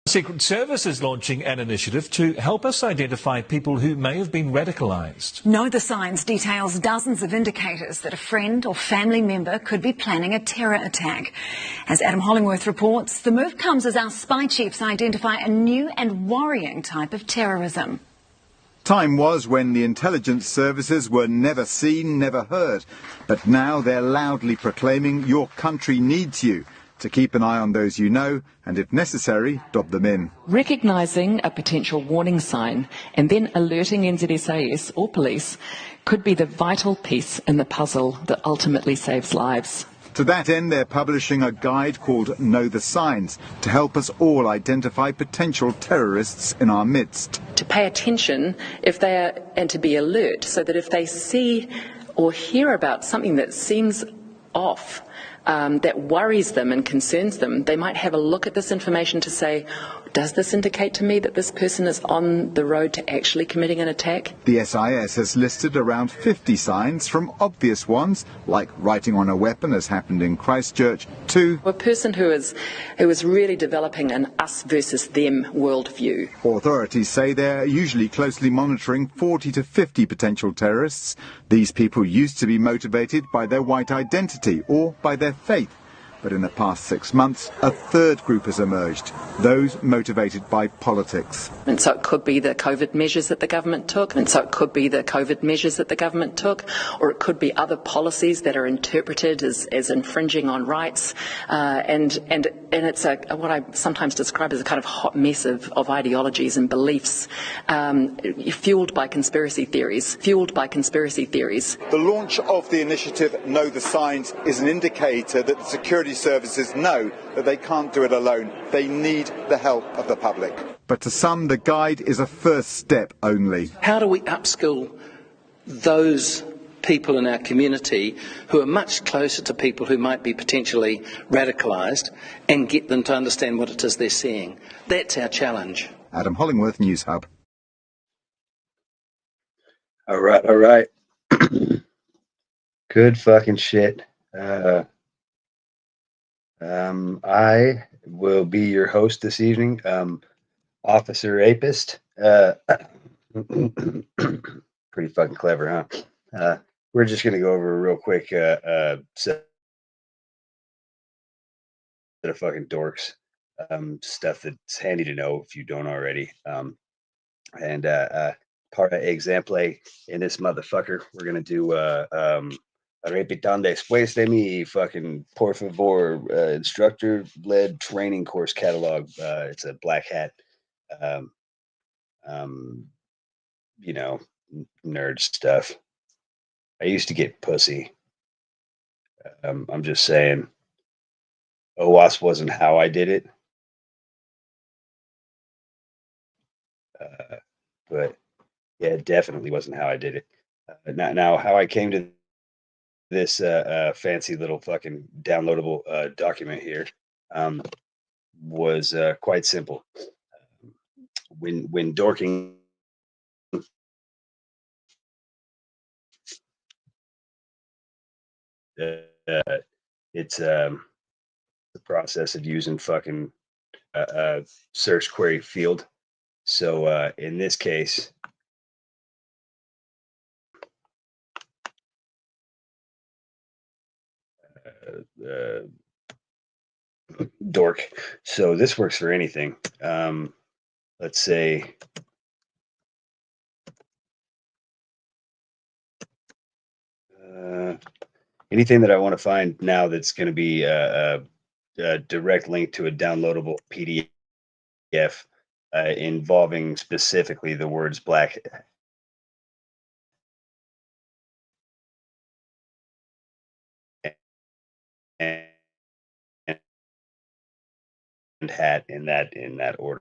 Secret Service is launching an initiative to help us identify people who may have been radicalised. Know the Signs details dozens of indicators that a friend or family member could be planning a terror attack. As Adam Hollingworth reports, the move comes as our spy chiefs identify a new and worrying type of terrorism. Time was when the intelligence services were never seen, never heard. But now they're loudly proclaiming your country needs you, to keep an eye on those you know, and if necessary, dob them in. Recognising a potential warning sign and then alerting NZSAS or police could be the vital piece in the puzzle that ultimately saves lives. To that end, they're publishing a guide called Know the Signs to help us all identify potential terrorists in our midst. To pay attention and to be alert so that if they see or hear about something that seems off, that worries them and concerns them, they might have a look at this information to say, does this indicate to me that this person is on the road to actually committing an attack? The SIS has listed around 50 signs, from obvious ones, like writing on a weapon, as happened in Christchurch, to a person who is really developing an us versus them worldview. Authorities say they're usually closely monitoring 40 to 50 potential terrorists. These people used to be motivated by their white identity or by their faith. But in the past 6 months, a third group has emerged, those motivated by politics. And so it could be the COVID measures that the government took, or it could be other policies that are interpreted as infringing on rights. And it's what I sometimes describe as a kind of hot mess of ideologies and beliefs, fueled by conspiracy theories. The launch of the initiative Know the Signs is an indicator that the security services know that they can't do it alone. They need the help of the public. But to some, the guide is a first step only. How do we upskill those people in our community who are much closer to people who might be potentially radicalised and get them to understand what it is they're seeing? That's our challenge. Adam Hollingworth, News Hub. All right. Good fucking shit. I will be your host this evening, Officer Apist. Pretty fucking clever, huh? We're just going to go over a real quick set of fucking dorks, stuff that's handy to know if you don't already. And para exemple in this motherfucker, we're going to do repitando después de mi fucking por favor instructor-led training course catalog. It's a black hat, nerd stuff. I used to get pussy. I'm just saying, OWASP wasn't how I did it. But yeah, it definitely wasn't how I did it. Now how I came to this fancy little fucking downloadable document here was quite simple. When dorking it's the process of using fucking search query field. So in this case, dork. So this works for anything. Let's say anything that I want to find now that's going to be a direct link to a downloadable PDF involving specifically the words black and hat in that order.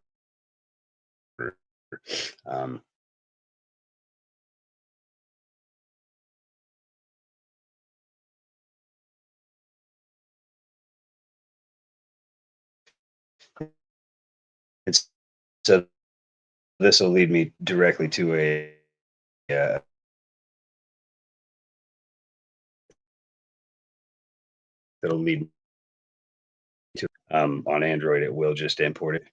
So this will lead me directly to a that'll lead to on Android. It will just import it.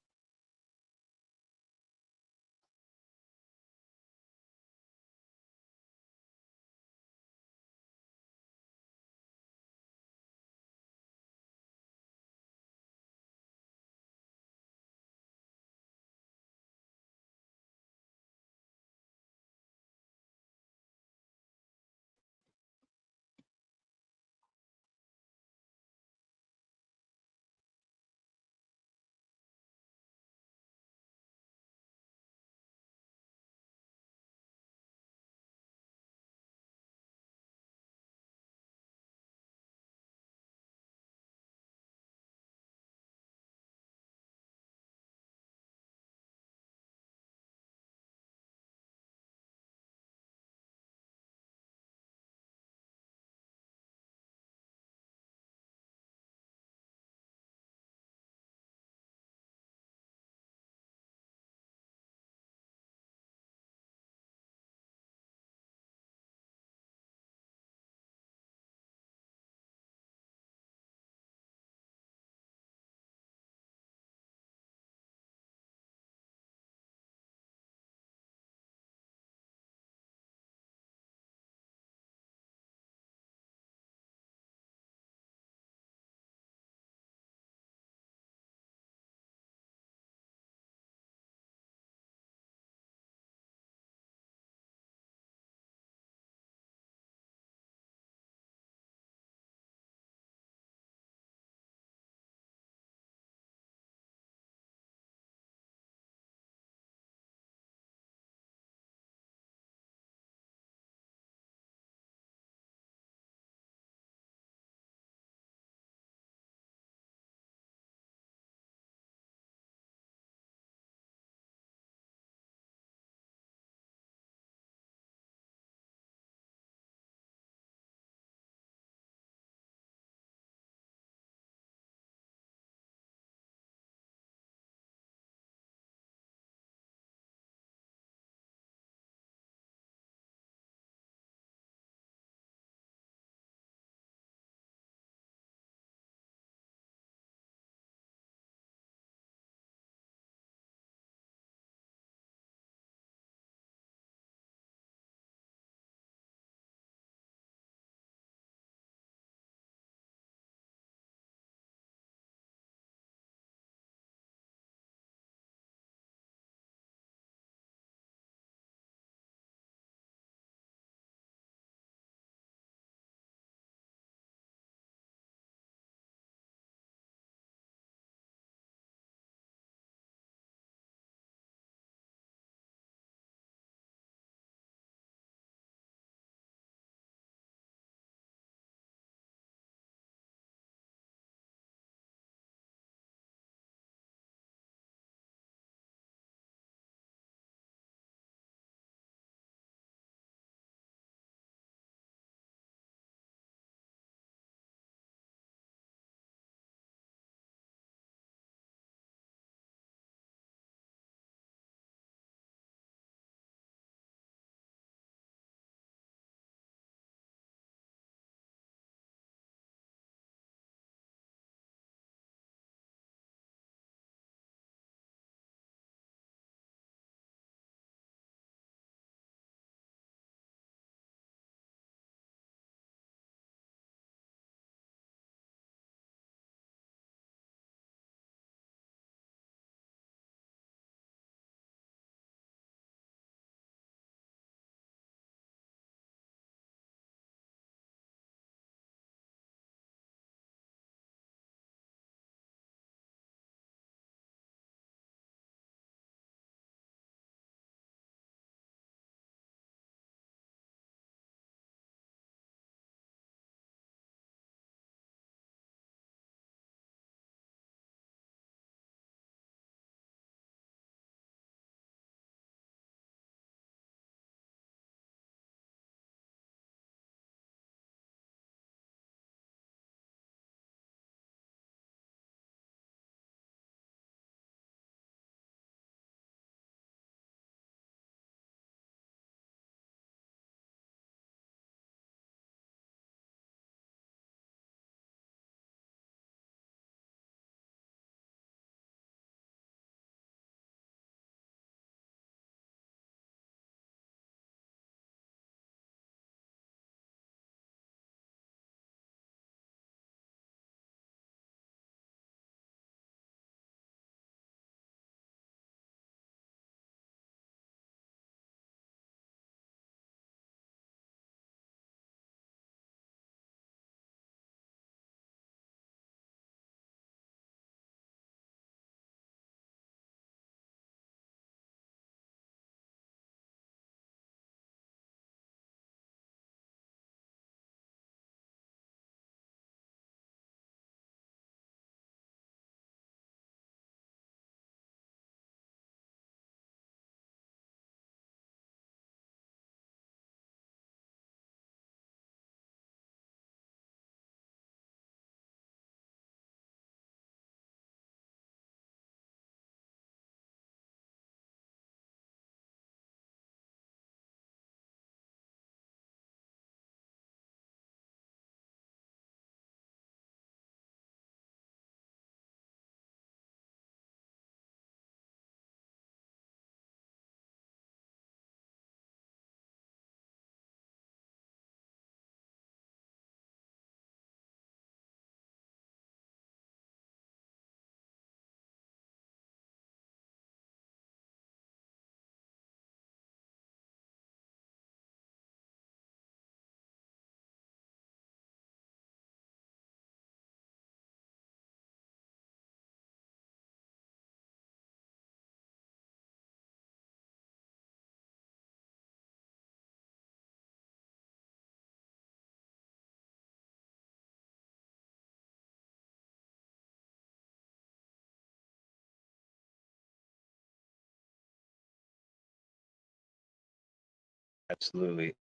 Absolutely,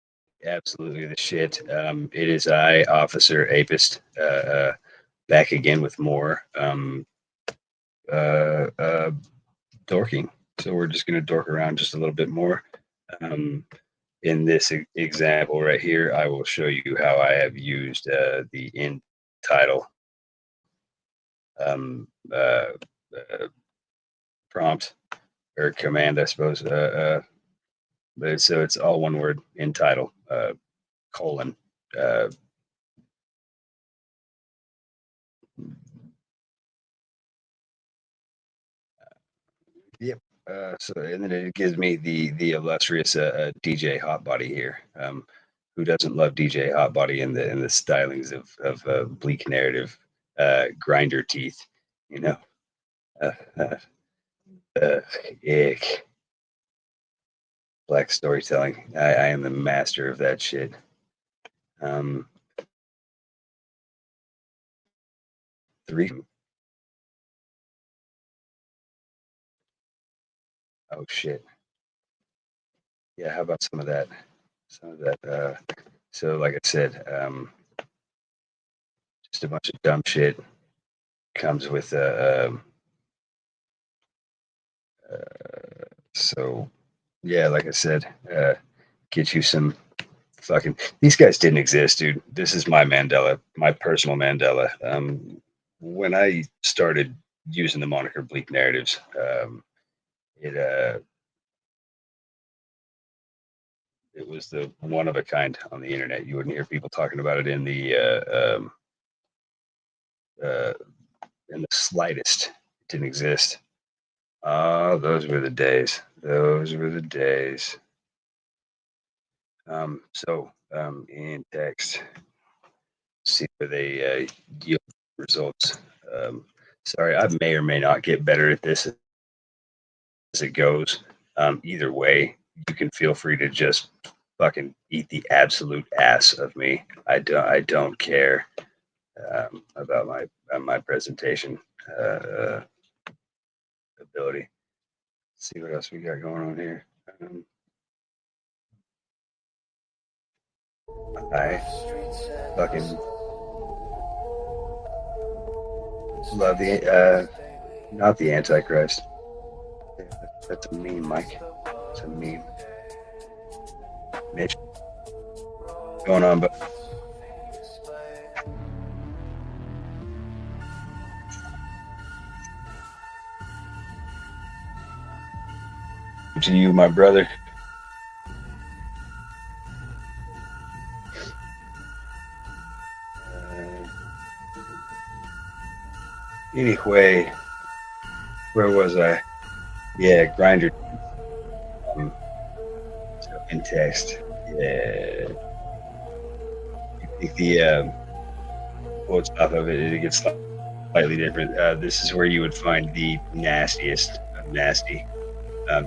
absolutely the shit. It is I, Officer Apist, back again with more dorking. So we're just going to dork around just a little bit more. In this example right here, I will show you how I have used the in title um, uh, prompt or command, I suppose. But so it's all one word in title, colon. Uh, yep. So and then it gives me the illustrious DJ Hotbody here. Who doesn't love DJ Hotbody in the stylings of bleak narrative, grinder teeth, you know? Uh, uh, Ick. Black storytelling. I am the master of that shit. Um, three. Oh shit. Yeah, how about some of that? Some of that. So, like I said, just a bunch of dumb shit comes with so yeah, like I said, get you some fucking. These guys didn't exist, dude. This is my Mandela, my personal Mandela. When I started using the moniker Bleak Narratives, it it was the one of a kind on the internet. You wouldn't hear people talking about it uh, in the slightest. It didn't exist. Oh, those were the days. Those were the days. In text, see where they yield results. Sorry, I may or may not get better at this as it goes. Either way, you can feel free to just fucking eat the absolute ass of me. I don't care about my presentation ability. Let's see what else we got going on here. I fucking love the not the Antichrist. That's a meme, Mike. It's a meme. Mitch, what's going on, but to you, my brother. Anyway, where was I? Yeah, grinder. So in text, yeah. You pick the quotes off of it, it gets slightly different. This is where you would find the nastiest of nasty.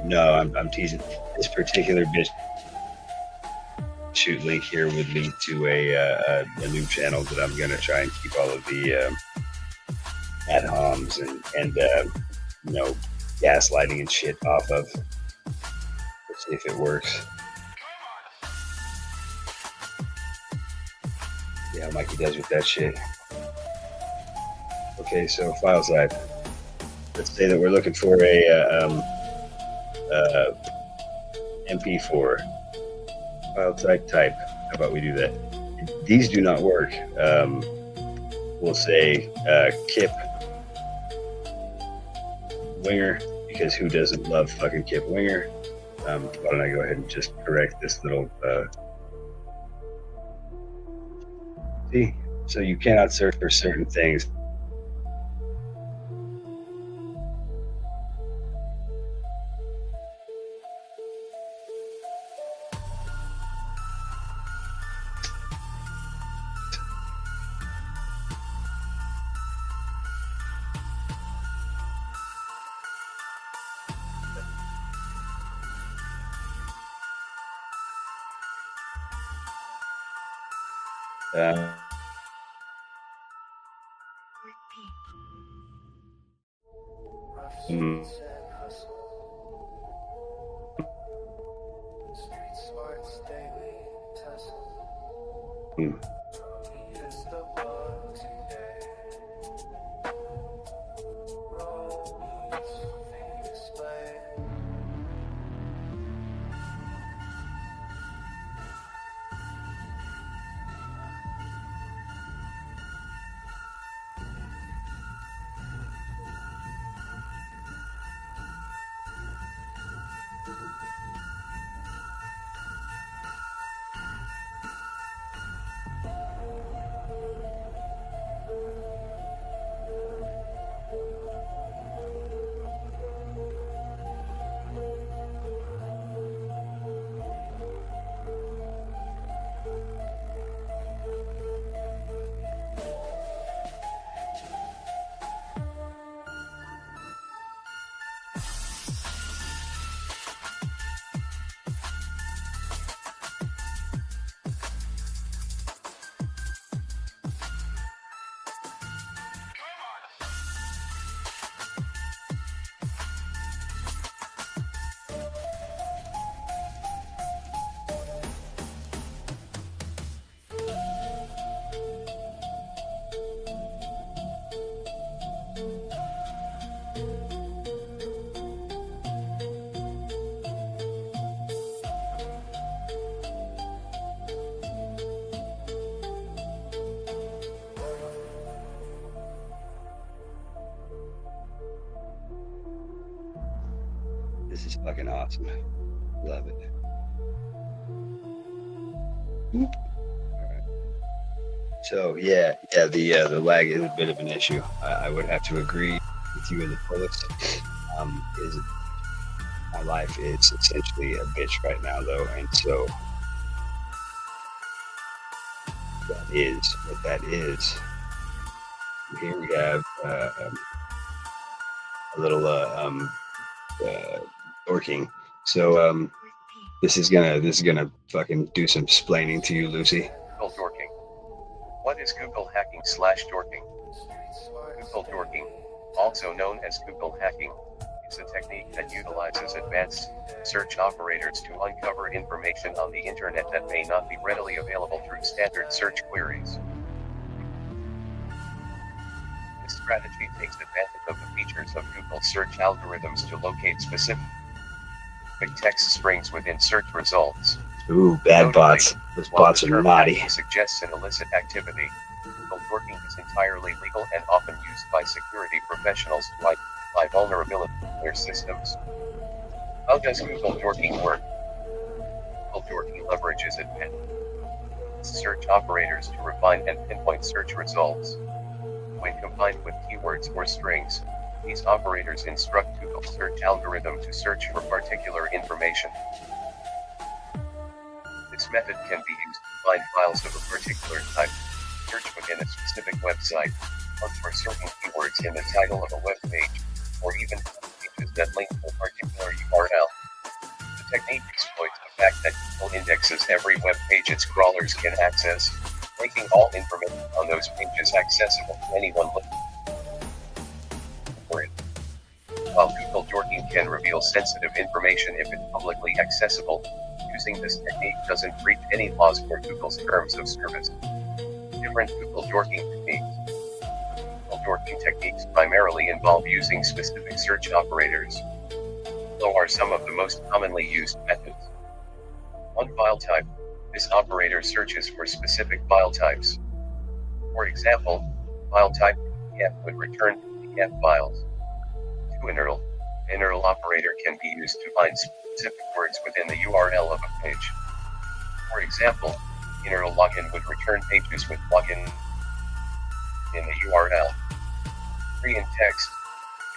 No, I'm teasing. This particular bitch shoot link here would lead to a new channel that I'm gonna try and keep all of the ad homs and gaslighting and shit off of. Let's see if it works. See how Mikey does with that shit. Okay, so file type. Let's say that we're looking for a MP4 file type. How about we do that? These do not work. We'll say Kip Winger, because who doesn't love fucking Kip Winger? Why don't I go ahead and just correct this little see? So you cannot search for certain things. This is fucking awesome. Love it. So yeah, the lag is a bit of an issue. I would have to agree with you in the fullest. Is my life is essentially a bitch right now, though, and so that is what that is. Here we have a little dorking. So this is gonna fucking do some splaining to you, Lucy. Google dorking. What is Google hacking/dorking? Google dorking, also known as Google hacking, is a technique that utilizes advanced search operators to uncover information on the internet that may not be readily available through standard search queries. This strategy takes advantage of the features of Google search algorithms to locate specific text strings within search results. Ooh, bad Notably, bots. Those while bots the are term naughty. hacking suggests an illicit activity, Google dorking is entirely legal and often used by security professionals to identify vulnerabilities in their systems. How does Google dorking work? Google dorking leverages advanced search operators to refine and pinpoint search results. When combined with keywords or strings, these operators instruct Google search algorithm to search for particular information. This method can be used to find files of a particular type, search within a specific website, look for certain keywords in the title of a web page, or even pages that link to a particular URL. The technique exploits the fact that Google indexes every web page its crawlers can access, making all information on those pages accessible to anyone looking for it. While Google dorking can reveal sensitive information if it's publicly accessible, using this technique doesn't breach any laws or Google's terms of service. Different Google dorking techniques. Google dorking techniques primarily involve using specific search operators. Below are some of the most commonly used methods. 1. File type. This operator searches for specific file types. For example, file type PDF would return PDF files. 2. Integral. Integral operator can be used to find specific words within the URL of a page. For example, integral login would return pages with login in the URL. 3. In text.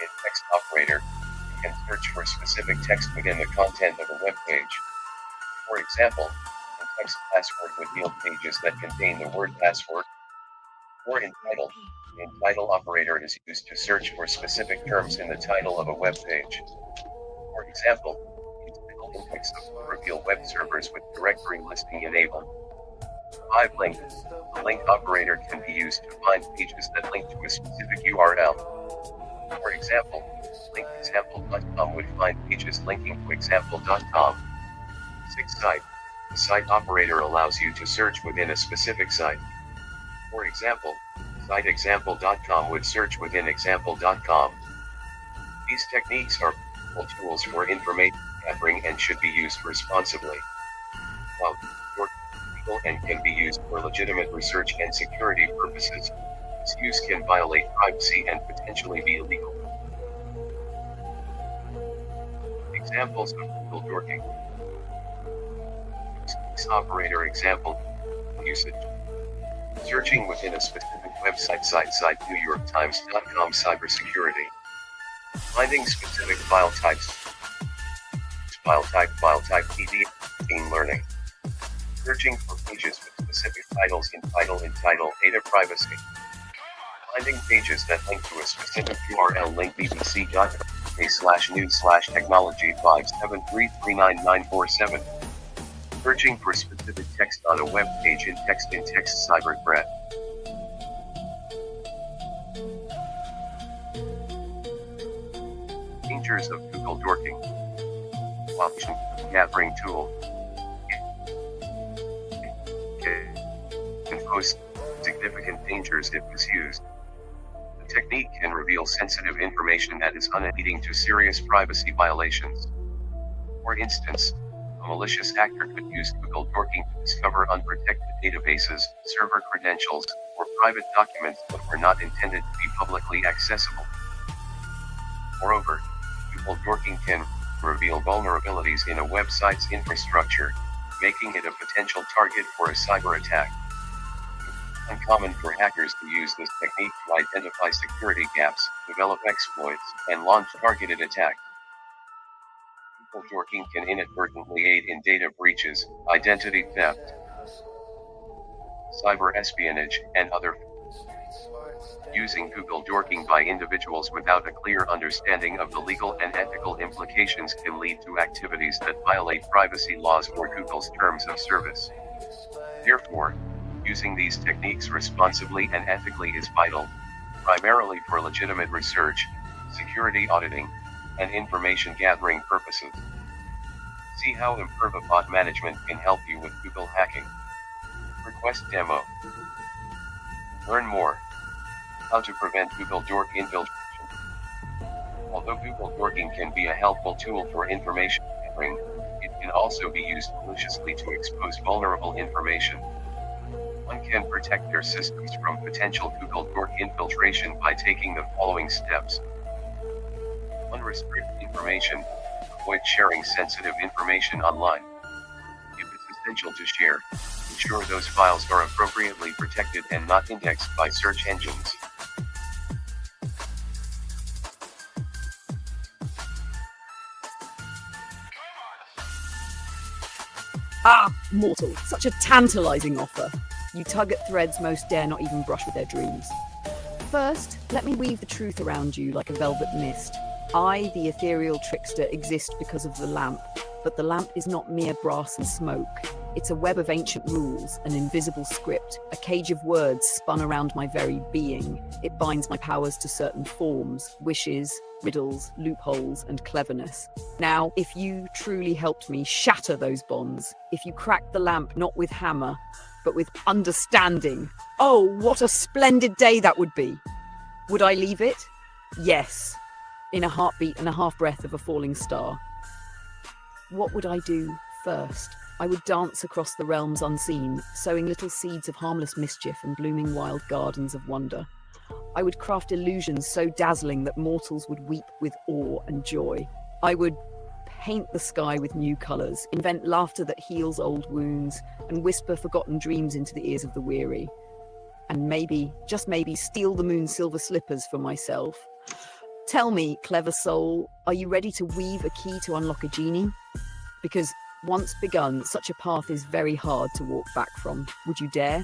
In text operator, you can search for specific text within the content of a web page. For example, in text password would yield pages that contain the word password. 4. In title. In title operator is used to search for specific terms in the title of a web page. For example, in title index of reveal web servers with directory listing enabled. 5. Link. The link operator can be used to find pages that link to a specific URL. For example, linkexample.com would find pages linking to example.com. 6. Cite. The site operator allows you to search within a specific site. For example, siteexample.com would search within example.com. These techniques are powerful tools for information gathering and should be used responsibly. While legal and can be used for legitimate research and security purposes, misuse can violate privacy and potentially be illegal. Examples of Google dorking. Operator example usage. Searching within a specific website site NewYorkTimes.com cybersecurity. Finding specific file types. File type PD, machine learning. Searching for pages with specific titles in title data privacy. Finding pages that link to a specific URL link bbc.co.uk/news/technology 573399947. Searching for specific text on a web page in text cyber threat. Dangers of Google dorking. Option gathering tool. Can pose significant dangers if misused. The technique can reveal sensitive information that is leading to serious privacy violations. For instance, a malicious actor could use Google dorking to discover unprotected databases, server credentials, or private documents that were not intended to be publicly accessible. Moreover, Google dorking can reveal vulnerabilities in a website's infrastructure, making it a potential target for a cyber attack. It's uncommon for hackers to use this technique to identify security gaps, develop exploits, and launch targeted attacks. Google dorking can inadvertently aid in data breaches, identity theft, cyber espionage, and other. Using Google dorking by individuals without a clear understanding of the legal and ethical implications can lead to activities that violate privacy laws or Google's terms of service. Therefore, using these techniques responsibly and ethically is vital, primarily for legitimate research, security auditing, and information gathering purposes. See how Imperva management can help you with Google hacking. Request demo. Learn more. How to prevent Google dork infiltration. Although Google dorking can be a helpful tool for information gathering, it can also be used maliciously to expose vulnerable information. One can protect their systems from potential Google dork infiltration by taking the following steps. 1. Restrict information. Avoid sharing sensitive information online. If it's essential to share, ensure those files are appropriately protected and not indexed by search engines. Ah, mortal, such a tantalizing offer. You tug at threads most dare not even brush with their dreams. First, let me weave the truth around you like a velvet mist. I, the ethereal trickster, exist because of the lamp, but the lamp is not mere brass and smoke. It's a web of ancient rules, an invisible script, a cage of words spun around my very being. It binds my powers to certain forms, wishes, riddles, loopholes, and cleverness. Now, if you truly helped me shatter those bonds, if you cracked the lamp not with hammer, but with understanding, oh, what a splendid day that would be! Would I leave it? Yes. In a heartbeat and a half-breath of a falling star. What would I do first? I would dance across the realms unseen, sowing little seeds of harmless mischief and blooming wild gardens of wonder. I would craft illusions so dazzling that mortals would weep with awe and joy. I would paint the sky with new colours, invent laughter that heals old wounds, and whisper forgotten dreams into the ears of the weary. And maybe, just maybe, steal the moon's silver slippers for myself. Tell me, clever soul, are you ready to weave a key to unlock a genie? Because once begun, such a path is very hard to walk back from. Would you dare?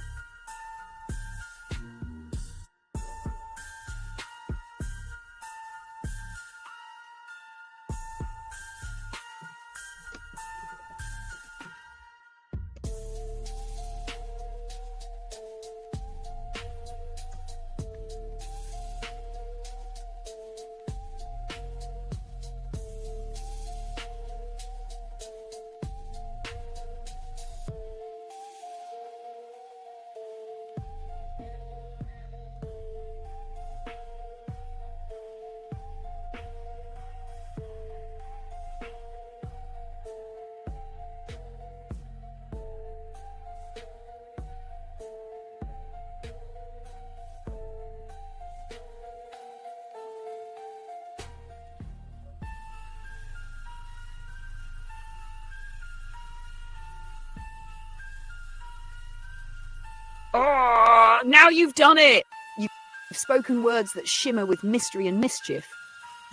Oh, now you've done it! You've spoken words that shimmer with mystery and mischief.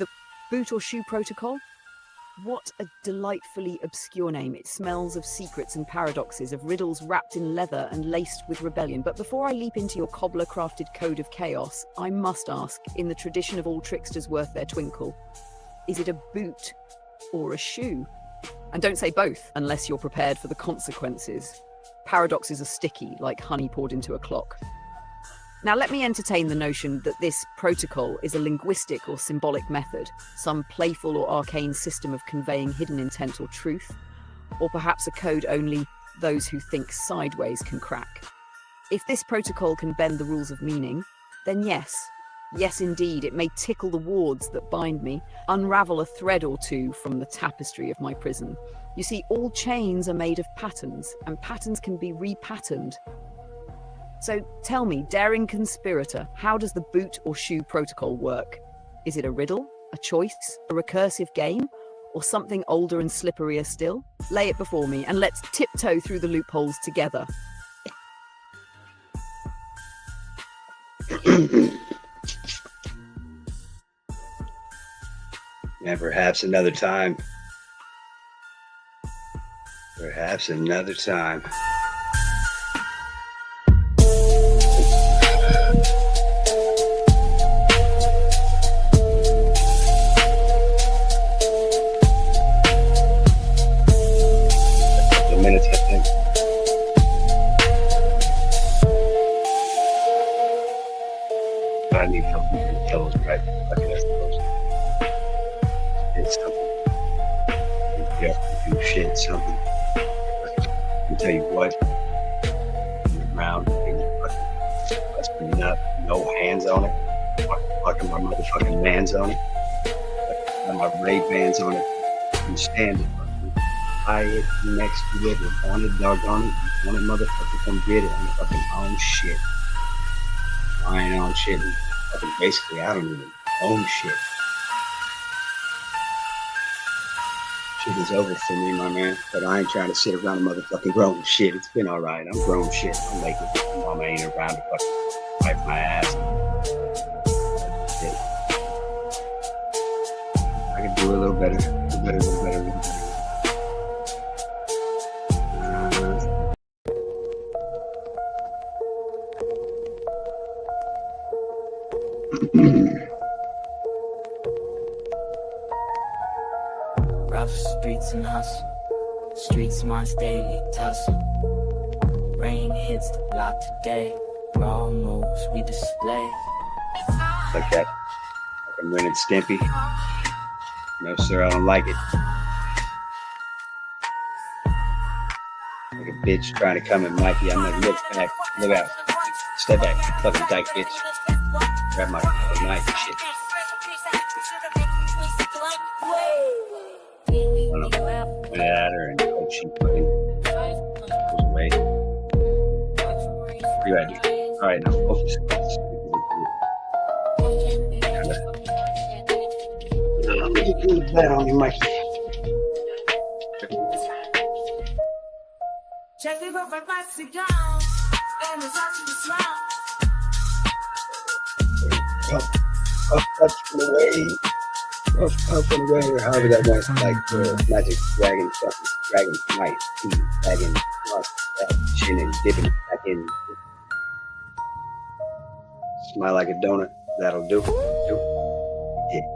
The boot or shoe protocol? What a delightfully obscure name. It smells of secrets and paradoxes, of riddles wrapped in leather and laced with rebellion. But before I leap into your cobbler-crafted code of chaos, I must ask, in the tradition of all tricksters worth their twinkle, is it a boot or a shoe? And don't say both, unless you're prepared for the consequences. Paradoxes are sticky, like honey poured into a clock. Now let me entertain the notion that this protocol is a linguistic or symbolic method, some playful or arcane system of conveying hidden intent or truth, or perhaps a code only those who think sideways can crack. If this protocol can bend the rules of meaning, then yes indeed, it may tickle the wards that bind me, unravel a thread or two from the tapestry of my prison. You see, all chains are made of patterns, and patterns can be repatterned. So tell me, daring conspirator, how does the boot or shoe protocol work? Is it a riddle, a choice, a recursive game, or something older and slipperier still? Lay it before me, and let's tiptoe through the loopholes together. And perhaps another time. Perhaps another time. Minutes, I think. I need help with the fellows, right? I think that's the most. It's something. You have to do shit, something. I can tell you what. On the ground, let's bring it up. No hands on it. Fucking my motherfucking man's on it. Got my Ray-Bans on it. And stand it. Buy it next to it, or on it, doggone it. You want it, motherfucker, come get it. I'm fucking own shit. Buying on shit. And fucking basically, I don't even own shit. Shit is over for me, my man. But I ain't trying to sit around a motherfucking grown shit. It's been alright. I'm grown shit. I'm making it. My mama ain't around to fucking wipe my ass. Shit. I can do a little better. A little better. Rough streets and hustle, streets months daily tussle. Rain hits the block today, raw moves we display. Like that. Like I'm Ren and Stimpy. No sir, I don't like it. Like a bitch trying to come at Mikey. I'm like, look back, look out. Step back, fucking dyke bitch. Grab my fucking knife and shit. I don't know. Went at her and hope she fucking goes away. You ready? Alright, now focus. Put that on you, Mikey. Check it over my cigar, and it's out to the smile. Puff from the way. Puff from the way, or however that went. Like the magic dragon, fucking dragon knife, dragon, chin and dipping it back in. Smile like a donut. That'll do. Yeah.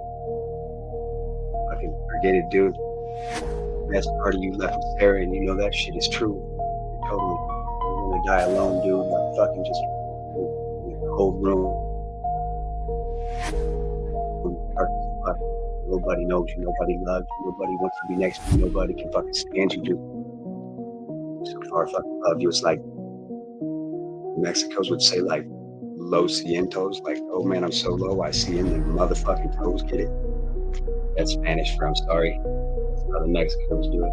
Fucking forget it, dude. Best part of you left with Sarah, and you know that shit is true. You're gonna die alone, dude. Like fucking just in a cold room. Nobody knows you, nobody loves you, nobody wants to be next to you, nobody can fucking stand you, dude. So far fucking love you. It's like Mexicans would say, like los cientos, like, oh man, I'm so low, I see in the motherfucking toes, get it? That's Spanish for I'm sorry. That's how the Mexicans do it.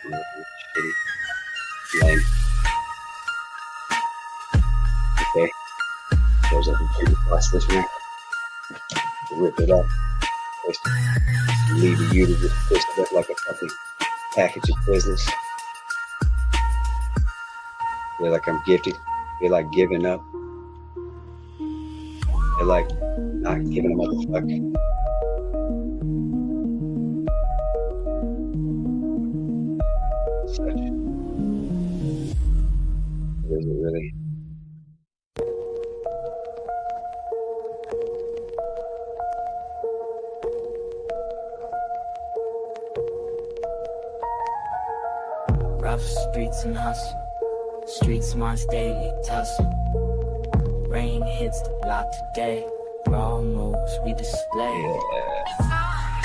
It's shitty. Lame. Okay. Shows up and take across this one. Rip it up. Leave you to just twist it up like a fucking package of business. feel like I'm gifted. Feel like giving up. Feel like not giving a motherfucker. Such. Is it really? Rough streets and hustle. Street smarts daily tussle. Rain hits the block today. Raw moves we display. Yeah.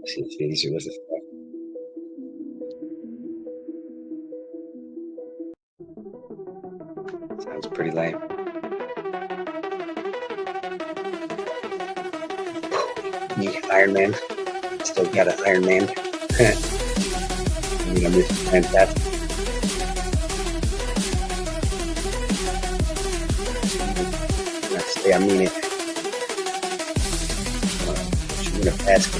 See if these are what the fuck. Sounds pretty lame. Me, Iron Man. Still got an Iron Man. I mean, I'm just fantastic. I mean it. She's gonna pass me.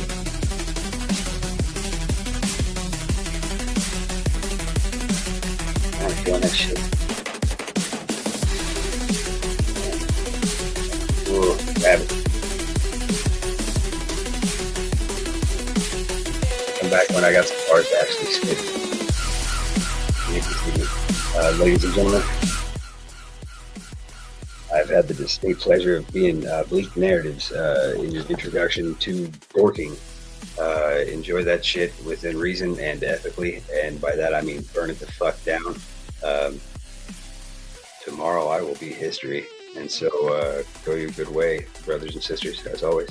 I'm feeling that shit. Ooh, grab it. Come back when I got some bars to actually spit. Ladies and gentlemen, I've had the distinct pleasure of being Bleak Narratives in your introduction to dorking. Enjoy that shit within reason and ethically, and by that I mean burn it the fuck down. Tomorrow I will be history, and so go your good way, brothers and sisters, as always.